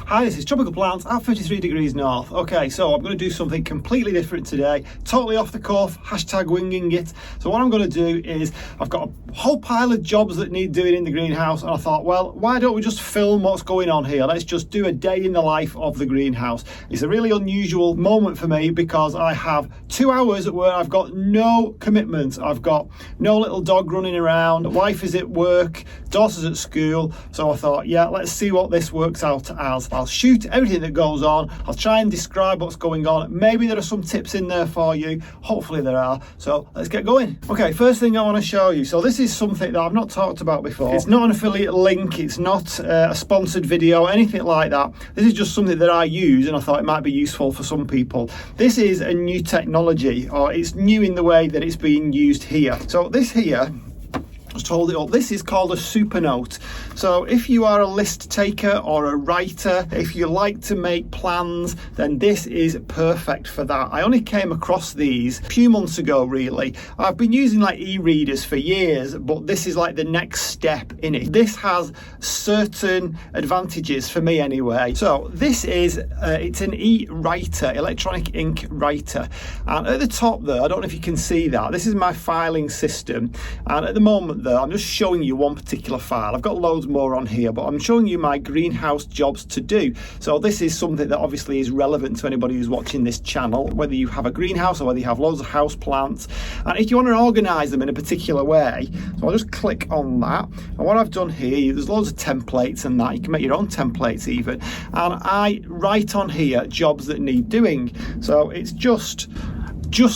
Hi, this is Tropical Plants at 53 degrees north. Okay, so I'm going to do something completely different today, totally off the cuff, hashtag winging it. So what I'm going to do is, I've got a whole pile of jobs that need doing in the greenhouse, and I thought, well, why don't we just film what's going on here? Let's just do a day in the life of the greenhouse. It's a really unusual moment for me because I have 2 hours where I've got no commitments. I've got no little dog running around, wife is at work, daughter's at school, so I thought, yeah, let's see what this works out as. I'll shoot everything that goes on, I'll try and describe what's going on. Maybe there are some tips in there for you, hopefully there are, so let's get going. Okay, first thing I want to show you, so this is something that I've not talked about before. It's not an affiliate link, it's not a sponsored video, anything like that. This is just something that I use and I thought it might be useful for some people. This is a new technology, or it's new in the way that it's being used here. So this here, just hold it up, this is called a Supernote. So if you are a list taker or a writer, if you like to make plans, then this is perfect for that. I only came across these a few months ago really. I've been using like e-readers for years, but this is like the next step in it. This has certain advantages for me anyway. So this is, it's an e-writer, electronic ink writer. And at the top there, I don't know if you can see that, this is my filing system. And at the moment there, I'm just showing you one particular file. I've got loads more on here, but I'm showing you my greenhouse jobs to do. So this is something that obviously is relevant to anybody who's watching this channel, whether you have a greenhouse or whether you have loads of house plants. And if you want to organise them in a particular way, so I'll just click on that. And what I've done here, there's loads of templates and that. You can make your own templates even. And I write on here jobs that need doing. So it's just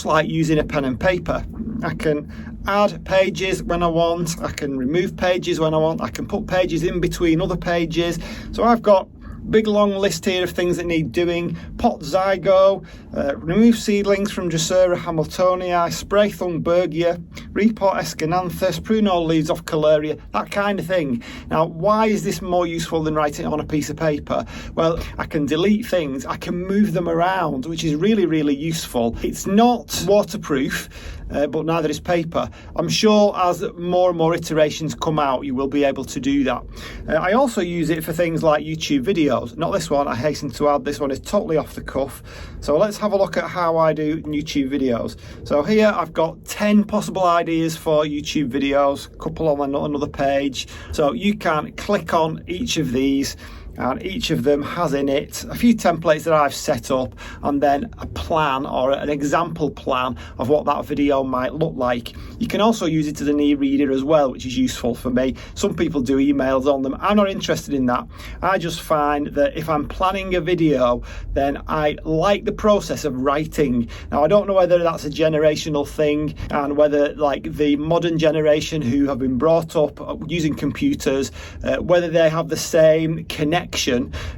like using a pen and paper. I can add pages when I want, I can remove pages when I want, I can put pages in between other pages. So I've got big long list here of things that need doing. Pot zygo, remove seedlings from Drosera, hamiltonii, spray Thunbergia, repot Aeschynanthus, prune all leaves off Kohleria, that kind of thing. Now, why is this more useful than writing it on a piece of paper? Well, I can delete things, I can move them around, which is really, really useful. It's not waterproof, but neither is paper. I'm sure as more and more iterations come out, you will be able to do that. I also use it for things like YouTube videos. Not this one, I hasten to add, this one is totally off the cuff. So let's have a look at how I do YouTube videos. So here I've got 10 possible ideas for YouTube videos, a couple on another page. So you can click on each of these, and each of them has in it a few templates that I've set up, and then a plan or an example plan of what that video might look like. You can also use it as an e-reader as well, which is useful for me. Some people do emails on them. I'm not interested in that. I just find that if I'm planning a video, then I like the process of writing. Now, I don't know whether that's a generational thing, and whether like the modern generation who have been brought up using computers, whether they have the same connection.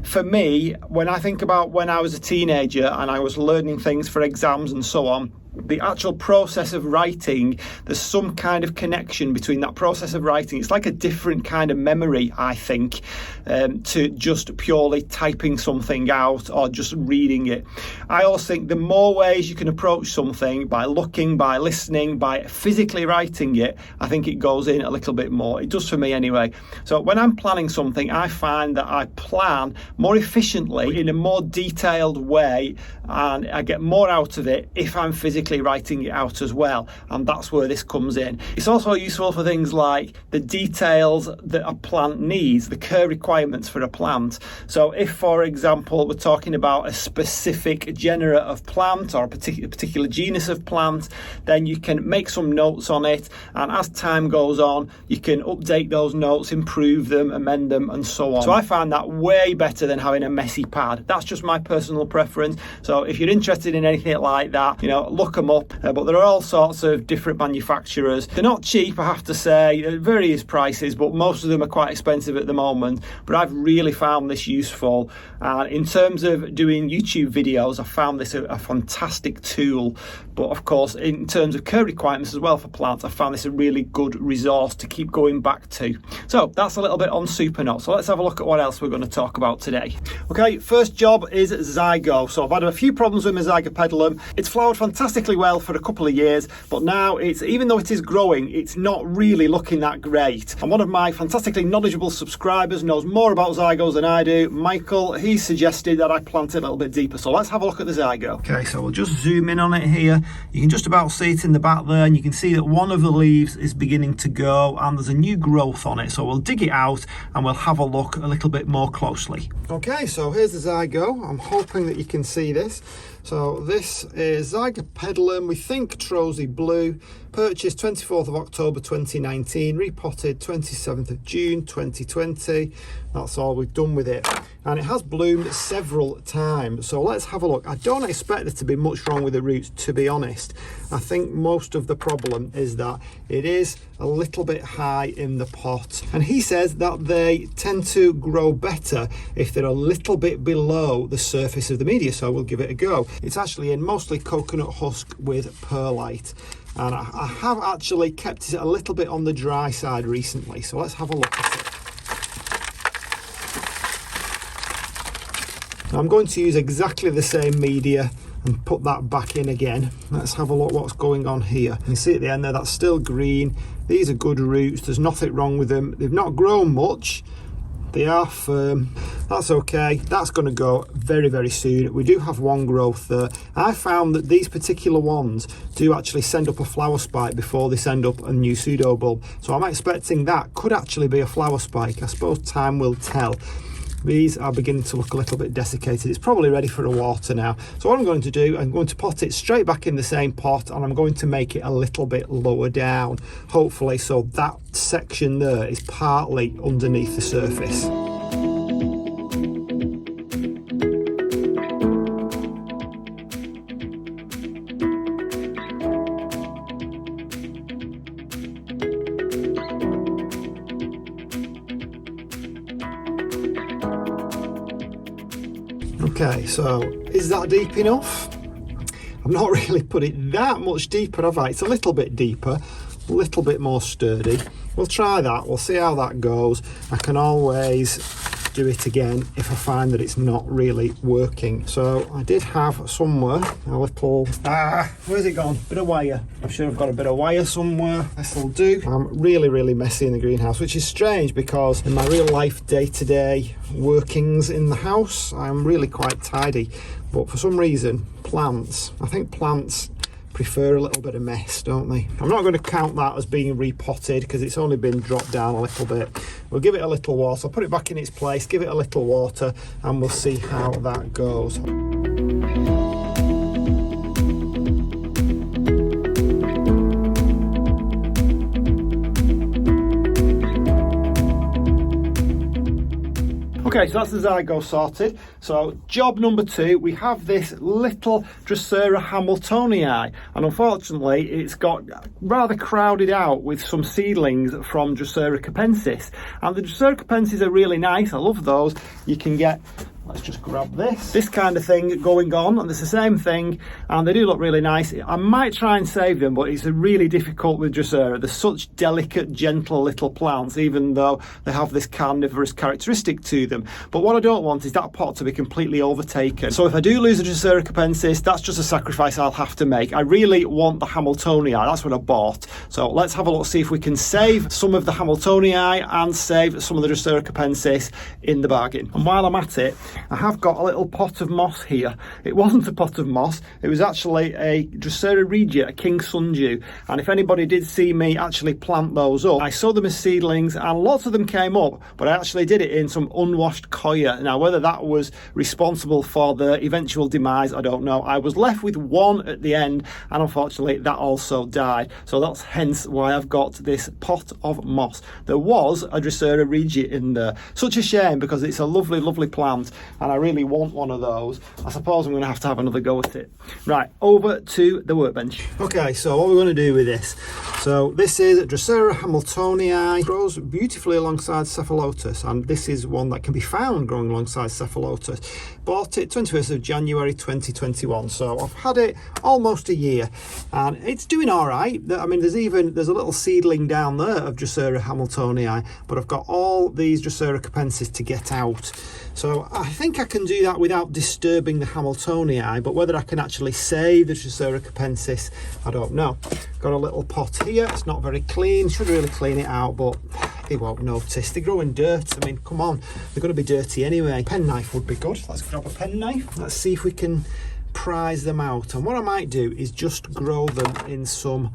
For me, when I think about when I was a teenager and I was learning things for exams and so on, the actual process of writing, there's some kind of connection between that process of writing. It's like a different kind of memory, I think, to just purely typing something out or just reading it. I also think the more ways you can approach something, by looking, by listening, by physically writing it, I think it goes in a little bit more. It does for me anyway. So when I'm planning something, I find that I plan more efficiently in a more detailed way, and I get more out of it if I'm physically writing it out as well, and that's where this comes in. It's also useful for things like the details that a plant needs, the care requirements for a plant. So if, for example, we're talking about a specific genera of plant or a particular genus of plant, then you can make some notes on it, and as time goes on, you can update those notes, improve them, amend them, and so on. So I find that way better than having a messy pad. That's just my personal preference. So if you're interested in anything like that, you know, look them up. But there are all sorts of different manufacturers. They're not cheap, I have to say, at various prices, but most of them are quite expensive at the moment. But I've really found this useful. And in terms of doing YouTube videos, I found this a fantastic tool. But of course, in terms of care requirements as well for plants, I found this a really good resource to keep going back to. So that's a little bit on Supernote. So let's have a look at what else we're going to talk about today. Okay, first job is Zygo. So I've had a few problems with my Zygopetalum. It's flowered fantastically perfectly well for a couple of years, but now it's, even though it is growing, it's not really looking that great. And one of my fantastically knowledgeable subscribers knows more about Zygos than I do. Michael, he suggested that I plant it a little bit deeper. So let's have a look at the Zygo. Okay, so we'll just zoom in on it here. You can just about see it in the back there, and you can see that one of the leaves is beginning to go and there's a new growth on it. So we'll dig it out and we'll have a look a little bit more closely. Okay, so here's the Zygo. I'm hoping that you can see this. So this is Zygopetalum, we think Trosy Blue, purchased 24th of October 2019, repotted 27th of June 2020. That's all we've done with it. And it has bloomed several times. So let's have a look. I don't expect there to be much wrong with the roots, to be honest. I think most of the problem is that it is a little bit high in the pot. And he says that they tend to grow better if they're a little bit below the surface of the media. So we'll give it a go. It's actually in mostly coconut husk with perlite. And I have actually kept it a little bit on the dry side recently. So let's have a look at it. I'm going to use exactly the same media and put that back in again. Let's have a look what's going on here. You can see at the end there, that's still green. These are good roots. There's nothing wrong with them. They've not grown much. They are firm. That's okay. That's going to go very, very soon. We do have one growth there. I found that these particular ones do actually send up a flower spike before they send up a new pseudo bulb. So I'm expecting that could actually be a flower spike. I suppose time will tell. These are beginning to look a little bit desiccated. It's probably ready for a water now. So what I'm going to do, I'm going to pot it straight back in the same pot, and I'm going to make it a little bit lower down, hopefully, so that section there is partly underneath the surface. Okay, so is that deep enough? I've not really put it that much deeper, have I? It's a little bit deeper, a little bit more sturdy. We'll try that, we'll see how that goes. I can always do it again if I find that it's not really working. So I did have somewhere a little, where's it gone? Bit of wire. I'm sure I've got a bit of wire somewhere. This'll do. I'm really messy in the greenhouse, which is strange because in my real life day-to-day workings in the house, I'm really quite tidy. But for some reason, I think plants prefer a little bit of mess, don't they? I'm not going to count that as being repotted because it's only been dropped down a little bit. We'll give it a little water. I'll put it back in its place, give it a little water, and we'll see how that goes. Okay, so that's the Zygo sorted. So job number 2, we have this little Drosera hamiltonii, and unfortunately it's got rather crowded out with some seedlings from Drosera capensis. And the Drosera capensis are really nice, I love those. You can get, let's just grab this kind of thing going on, and it's the same thing, and they do look really nice. I might try and save them, but it's really difficult with Drosera. They're such delicate, gentle little plants, even though they have this carnivorous characteristic to them. But what I don't want is that pot to be completely overtaken. So if I do lose the Drosera capensis, that's just a sacrifice I'll have to make. I really want the hamiltonii, that's what I bought. So let's have a look, see if we can save some of the hamiltonii and save some of the Drosera capensis in the bargain. And while I'm at it, I have got a little pot of moss here. It wasn't a pot of moss, it was actually a Drosera regia, a king sundew. And if anybody did see me actually plant those up, I sowed them as seedlings and lots of them came up, but I actually did it in some unwashed coir. Now whether that was responsible for the eventual demise, I don't know. I was left with one at the end, and unfortunately that also died. So that's hence why I've got this pot of moss. There was a Drosera regia in there. Such a shame because it's a lovely plant, and I really want one of those. I suppose I'm going to have another go at it. Right, over to the workbench. Okay, so what we're going to do with this. So this is Drosera hamiltonii, grows beautifully alongside cephalotus, and this is one that can be found growing alongside cephalotus. Bought it 21st of January 2021, so I've had it almost a year, and it's doing all right. I mean, there's a little seedling down there of Drosera hamiltonii, but I've got all these Drosera capensis to get out. So I think I can do that without disturbing the hamiltonii, but whether I can actually save the Drosera capensis, I don't know. Got a little pot here, it's not very clean, should really clean it out, but they won't notice. They grow in dirt, I mean, come on, they're going to be dirty anyway. Penknife would be good. Let's grab a penknife. Let's see if we can prise them out. And what I might do is just grow them in some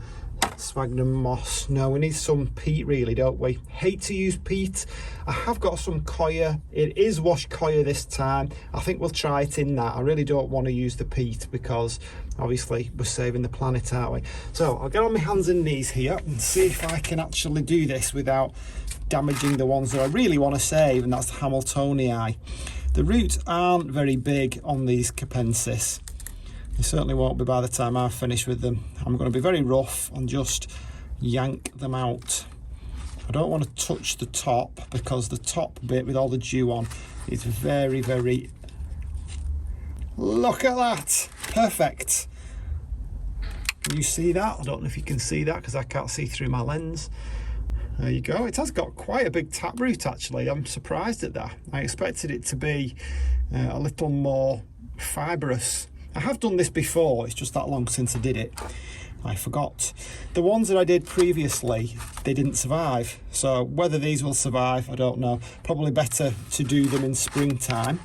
sphagnum moss. No, we need some peat really, don't we? Hate to use peat. I have got some coir. It is wash coir this time. I think we'll try it in that. I really don't want to use the peat because obviously we're saving the planet, aren't we? So I'll get on my hands and knees here and see if I can actually do this without damaging the ones that I really want to save, and that's the hamiltonii. The roots aren't very big on these capensis. They certainly won't be by the time I've finished with them. I'm going to be very rough and just yank them out. I don't want to touch the top because the top bit with all the dew on is very, very... Look at that! Perfect! Can you see that? I don't know if you can see that because I can't see through my lens. There you go. It has got quite a big taproot actually. I'm surprised at that. I expected it to be a little more fibrous. I have done this before, it's just that long since I did it. I forgot. The ones that I did previously, they didn't survive. So whether these will survive, I don't know. Probably better to do them in springtime.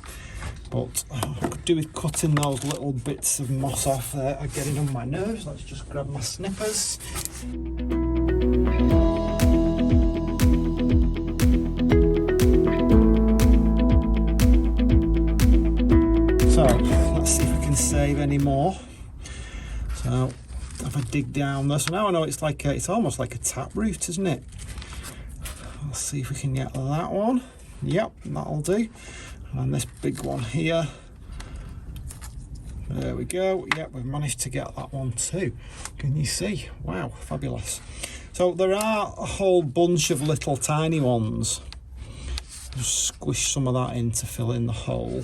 But I could do with cutting those little bits of moss off there are getting on my nerves. Let's just grab my snippers. So let's see if we can save any more. So if I dig down there, so now I know it's like it's almost like a taproot, isn't it? Let's see if we can get that one. Yep, that'll do. And this big one here. There we go. Yep, we've managed to get that one too. Can you see? Wow, fabulous. So there are a whole bunch of little tiny ones. Just squish some of that in to fill in the hole.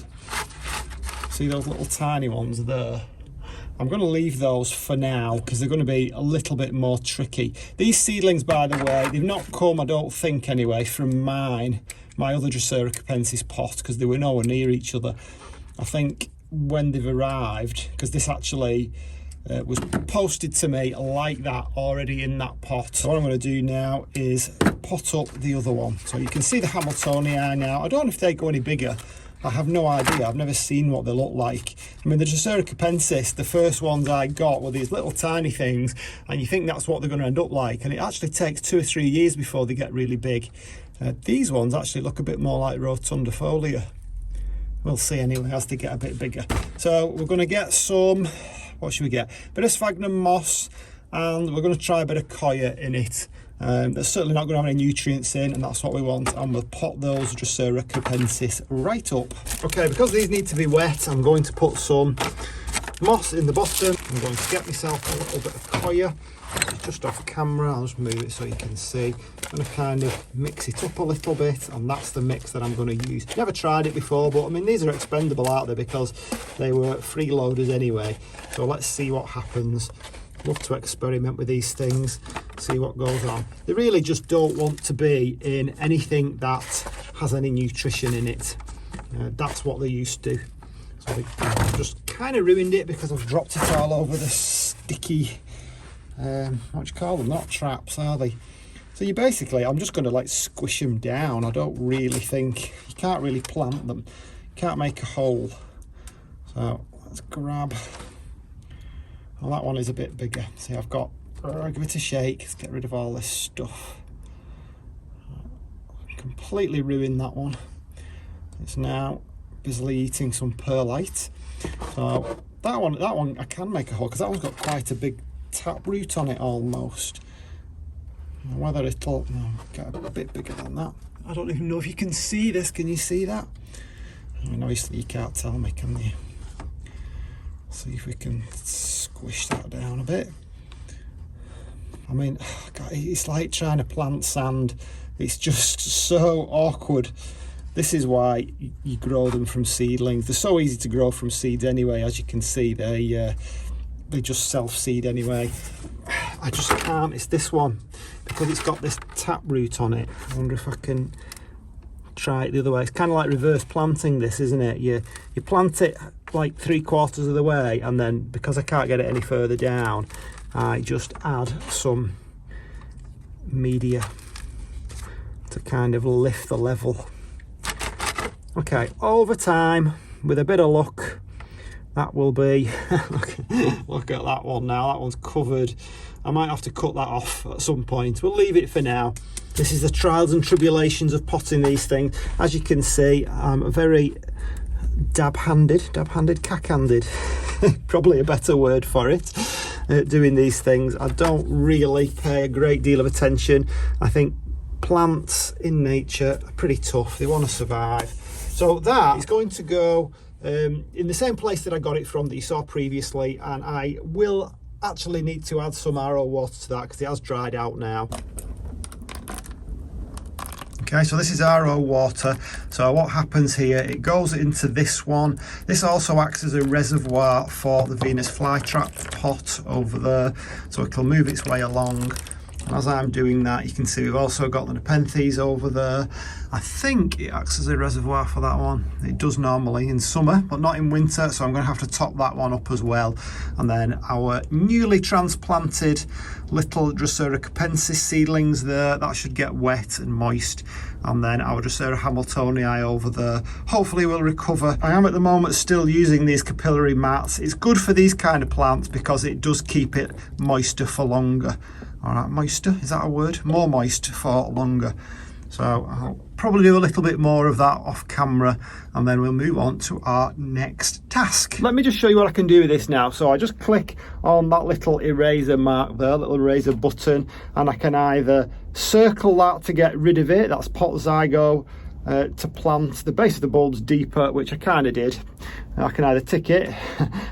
See those little tiny ones there? I'm going to leave those for now because they're going to be a little bit more tricky. These seedlings, by the way, they've not come, I don't think anyway, from my other Drosera capensis pot because they were nowhere near each other. I think when they've arrived, because this actually was posted to me like that already in that pot. So what I'm going to do now is pot up the other one. So you can see the hamiltonii now. I don't know if they go any bigger. I have no idea. I've never seen what they look like. I mean, the Drosera capensis, the first ones I got were these little tiny things, and you think that's what they're going to end up like, and it actually takes 2 or 3 years before they get really big. These ones actually look a bit more like rotundifolia. We'll see anyway as they get a bit bigger. So we're going to get some, what should we get? A bit of sphagnum moss, and we're going to try a bit of coir in it. There's certainly not going to have any nutrients in, and that's what we want, and we'll pot those Drosera capensis right up. Okay, because these need to be wet, I'm going to put some moss in the bottom. I'm going to get myself a little bit of coir. It's just off camera, I'll just move it so you can see. I'm going to kind of mix it up a little bit, and that's the mix that I'm going to use. Never tried it before, but I mean, these are expendable out there because they were freeloaders anyway. So let's see what happens. Love to experiment with these things, see what goes on. They really just don't want to be in anything that has any nutrition in it. That's what they used to. So they just kind of ruined it because I've dropped it all over the sticky, what do you call them? Not traps, are they? So you basically, I'm just going to like squish them down. I don't really think, you can't really plant them. You can't make a hole. So let's grab. Well, that one is a bit bigger. See, I've got, give it a shake, let's get rid of all this stuff. Completely ruined that one. It's now busily eating some perlite. So that one I can make a hole because that one's got quite a big taproot on it almost. Whether it'll get a bit bigger than that. I don't even know if you can see this. Can you see that? I mean, obviously you can't tell me, can you? See if we can squish that down a bit. I mean, God, it's like trying to plant sand. It's just so awkward. This is why you grow them from seedlings. They're so easy to grow from seeds anyway. As you can see, they just self-seed anyway. I just can't. It's this one because it's got this taproot on it. I wonder if I can try it the other way. It's kind of like reverse planting this, isn't it? You plant it like 3/4 of the way, and then because I can't get it any further down, I just add some media to kind of lift the level. Okay, over time, with a bit of luck, that will be look at that one now, that one's covered. I might have to cut that off at some point. We'll leave it for now. This is the trials and tribulations of potting these things. As you can see, I'm very dab-handed, cack-handed, probably a better word for it, doing these things. I don't really pay a great deal of attention. I think plants in nature are pretty tough, they want to survive. So that is going to go in the same place that I got it from that you saw previously, and I will actually need to add some RO water to that because it has dried out now. Okay, so this is RO water. So what happens here, it goes into this one. This also acts as a reservoir for the Venus flytrap pot over there, so it'll move its way along. And as I'm doing that, you can see we've also got the nepenthes over there. I think it acts as a reservoir for that one. It does normally in summer, but not in winter, so I'm going to have to top that one up as well. And then our newly transplanted little Drosera capensis seedlings there, that should get wet and moist. And then our Drosera hamiltonii over there hopefully will recover. I am at the moment still using these capillary mats. It's good for these kind of plants because it does keep it moister for longer. All right, moister, is that a word? More moist for longer. So I'll probably do a little bit more of that off camera, and then we'll move on to our next task. Let me just show you what I can do with this now. So I just click on that little eraser mark there, little eraser button, and I can either circle that to get rid of it, that's pot zygo, to plant the base of the bulbs deeper, which I kind of did. I can either tick it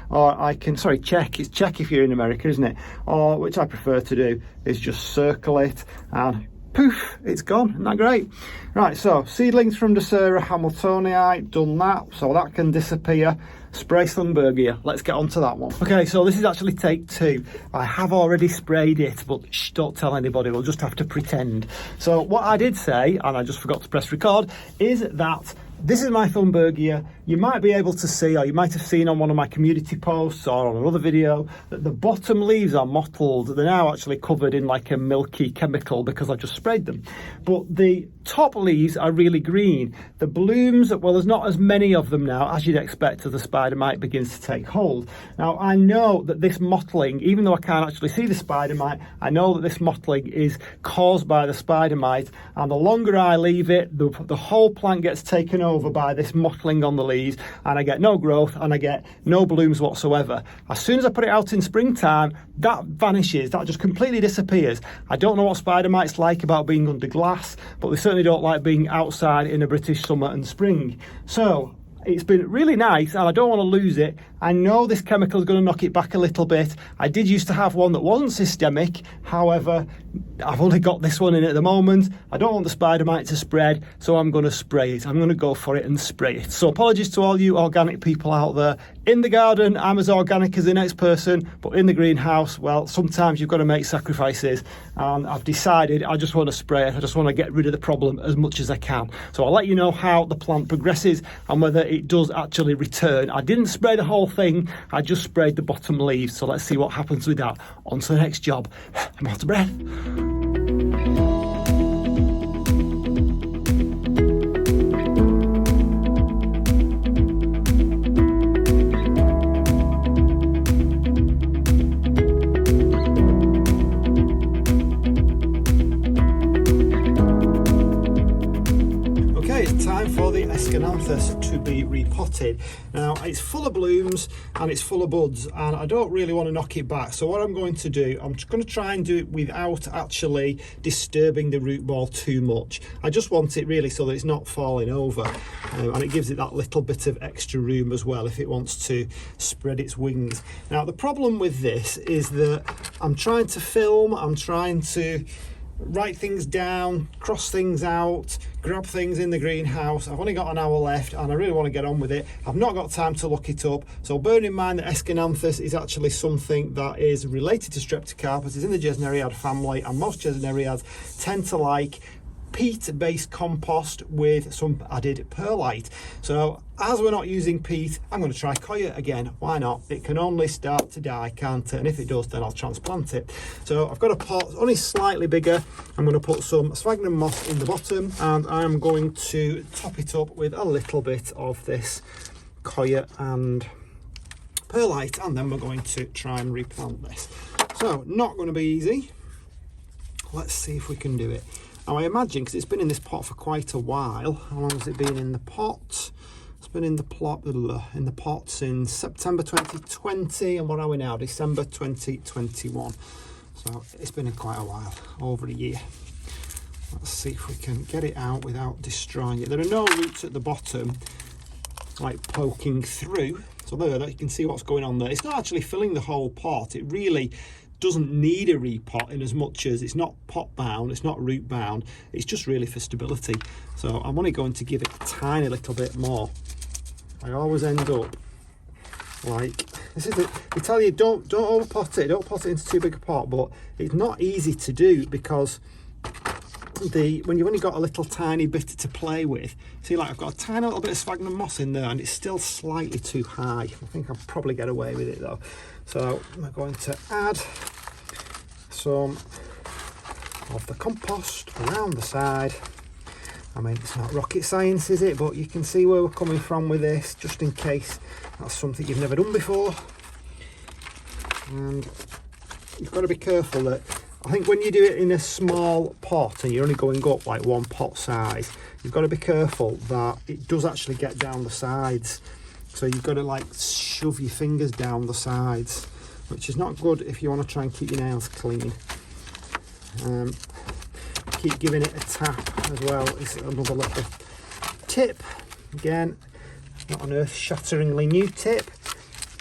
or I can, check. It's check if you're in America, isn't it? Or, which I prefer to do, is just circle it and poof, it's gone. Isn't that great? Right, so seedlings from Drosera hamiltonii, done that, so that can disappear. Spray Thunbergia, let's get on to that one. Okay, so this is actually take 2. I have already sprayed it, but shh, don't tell anybody, we'll just have to pretend. So what I did say, and I just forgot to press record, is that this is my Thunbergia. You might be able to see, or you might have seen on one of my community posts or on another video, that the bottom leaves are mottled. They're now actually covered in like a milky chemical because I just sprayed them. But the top leaves are really green. The blooms, well, there's not as many of them now as you'd expect as the spider mite begins to take hold. Now, I know that this mottling, even though I can't actually see the spider mite, I know that this mottling is caused by the spider mite, and the longer I leave it, the whole plant gets taken over by this mottling on the leaves, and I get no growth and I get no blooms whatsoever. As soon as I put it out in springtime, that vanishes, that just completely disappears. I don't know what spider mites like about being under glass, but they certainly don't like being outside in a British summer and spring. So it's been really nice, and I don't want to lose it. I know this chemical is going to knock it back a little bit. I did used to have one that wasn't systemic, however, I've only got this one in at the moment. I don't want the spider mite to spread, so I'm going to spray it. I'm going to go for it and spray it. So apologies to all you organic people out there. In the garden, I'm as organic as the next person, but in the greenhouse, well, sometimes you've got to make sacrifices, and I've decided I just want to spray it. I just want to get rid of the problem as much as I can. So I'll let you know how the plant progresses and whether it does actually return. I didn't spray the whole thing, I just sprayed the bottom leaves, so let's see what happens with that. On to the next job. I'm out of breath. For the Aeschynanthus to be repotted. Now it's full of blooms and it's full of buds, and I don't really want to knock it back, so what I'm going to do, I'm just going to try and do it without actually disturbing the root ball too much. I just want it really so that it's not falling over, and it gives it that little bit of extra room as well if it wants to spread its wings. Now the problem with this is that I'm trying to film, I'm trying to write things down, cross things out, grab things in the greenhouse. I've only got an hour left and I really want to get on with it. I've not got time to look it up, so bear in mind that Aeschynanthus is actually something that is related to Streptocarpus. It's in the Gesneriad family, and most Gesneriads tend to like peat-based compost with some added perlite. So as we're not using peat, I'm going to try coir again. Why not? It can only start to die, can't it? And if it does, then I'll transplant it. So I've got a pot only slightly bigger. I'm going to put some sphagnum moss in the bottom, and I'm going to top it up with a little bit of this coir and perlite, and then we're going to try and replant this. So not going to be easy. Let's see if we can do it. Now I imagine, because it's been in this pot for quite a while, how long has it been in the pot? It's been in the pot since September 2020, and what are we now? December 2021. So it's been in quite a while, over a year. Let's see if we can get it out without destroying it. There are no roots at the bottom, like poking through. So there, you can see what's going on there. It's not actually filling the whole pot. It really doesn't need a repot in as much as it's not pot bound, it's not root bound, it's just really for stability. So I'm only going to give it a tiny little bit more. I always end up like this. Is it? They tell you don't overpot it, don't pot it into too big a pot, but it's not easy to do because when you've only got a little tiny bit to play with. See, like I've got a tiny little bit of sphagnum moss in there and it's still slightly too high. I think I'll probably get away with it though. So I'm going to add some of the compost around the side. I mean, it's not rocket science, is it? But you can see where we're coming from with this, just in case that's something you've never done before. And you've got to be careful that, I think when you do it in a small pot and you're only going up like one pot size, you've got to be careful that it does actually get down the sides. So you've got to like shove your fingers down the sides, which is not good if you want to try and keep your nails clean. Keep giving it a tap as well is another little tip. Again, not an earth-shatteringly new tip,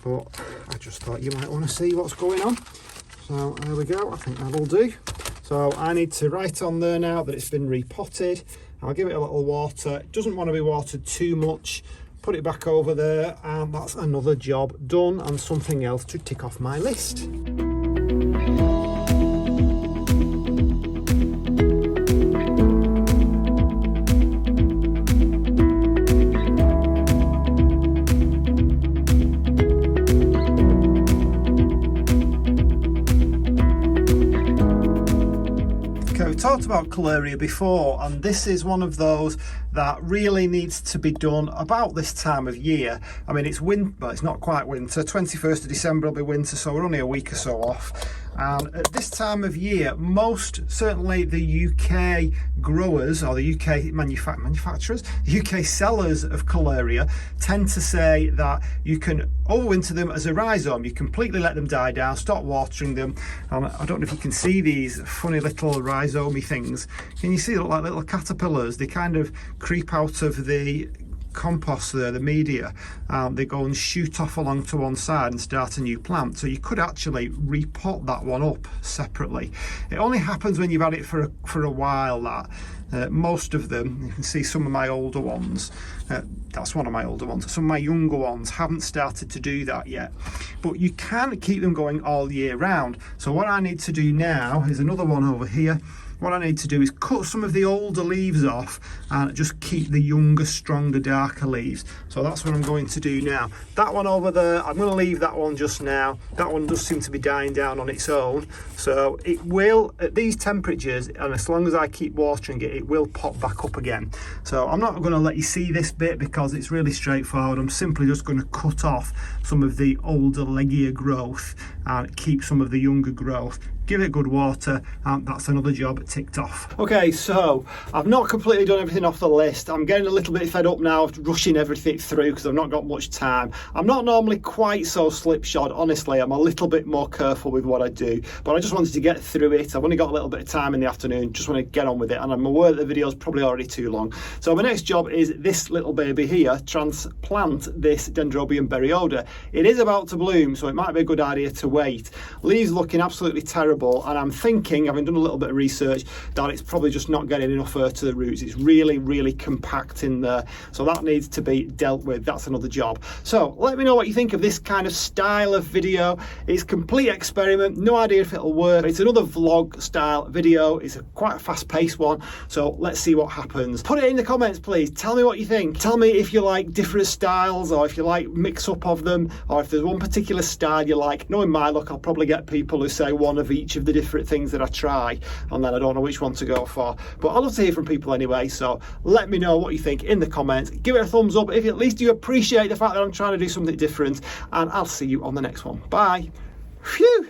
but I just thought you might want to see what's going on. So there we go, I think that'll do. So I need to write on there now that it's been repotted. I'll give it a little water. It doesn't want to be watered too much. Put it back over there, and that's another job done and something else to tick off my list. Talked about Kohleria before, and this is one of those that really needs to be done about this time of year. I mean, it's winter, but it's not quite winter. 21st of December will be winter, so we're only a week or so off. And at this time of year, most, certainly the UK growers or the UK manufacturers, the UK sellers of Kohleria tend to say that you can overwinter them as a rhizome. You completely let them die down, stop watering them. I don't know if you can see these funny little rhizome things. Can you see, look like little caterpillars? They kind of creep out of the compost there, the media. They go and shoot off along to one side and start a new plant. So you could actually repot that one up separately. It only happens when you've had it for a while. That most of them, you can see some of my older ones, that's one of my older ones, some of my younger ones haven't started to do that yet, but you can keep them going all year round. So what I need to do now is another one over here. What I need to do is cut some of the older leaves off and just keep the younger, stronger, darker leaves. So that's what I'm going to do now. That one over there, I'm going to leave that one just now. That one does seem to be dying down on its own. So it will, at these temperatures, and as long as I keep watering it, it will pop back up again. So I'm not going to let you see this bit because it's really straightforward. I'm simply just going to cut off some of the older, leggier growth and keep some of the younger growth. Give it good water, and that's another job ticked off. Okay, so I've not completely done everything off the list. I'm getting a little bit fed up now of rushing everything through because I've not got much time. I'm not normally quite so slipshod, honestly. I'm a little bit more careful with what I do, but I just wanted to get through it. I've only got a little bit of time in the afternoon, just want to get on with it, and I'm aware that the video's probably already too long. So my next job is this little baby here, transplant this Dendrobium Berry Oda. It is about to bloom, so it might be a good idea to wait. Leaves looking absolutely terrible vulnerable, and I'm thinking, having done a little bit of research, that it's probably just not getting enough earth to the roots. It's really, really compact in there, so that needs to be dealt with. That's another job. So let me know what you think of this kind of style of video. It's a complete experiment, no idea if it'll work. It's another vlog style video. It's quite a fast-paced one, so let's see what happens. Put it in the comments, please. Tell me what you think. Tell me if you like different styles, or if you like mix up of them, or if there's one particular style you like. Knowing my luck, I'll probably get people who say one of each of the different things that I try, and then I don't know which one to go for. But I love to hear from people anyway, so let me know what you think in the comments. Give it a thumbs up if at least you appreciate the fact that I'm trying to do something different, and I'll see you on the next one. Bye. Phew.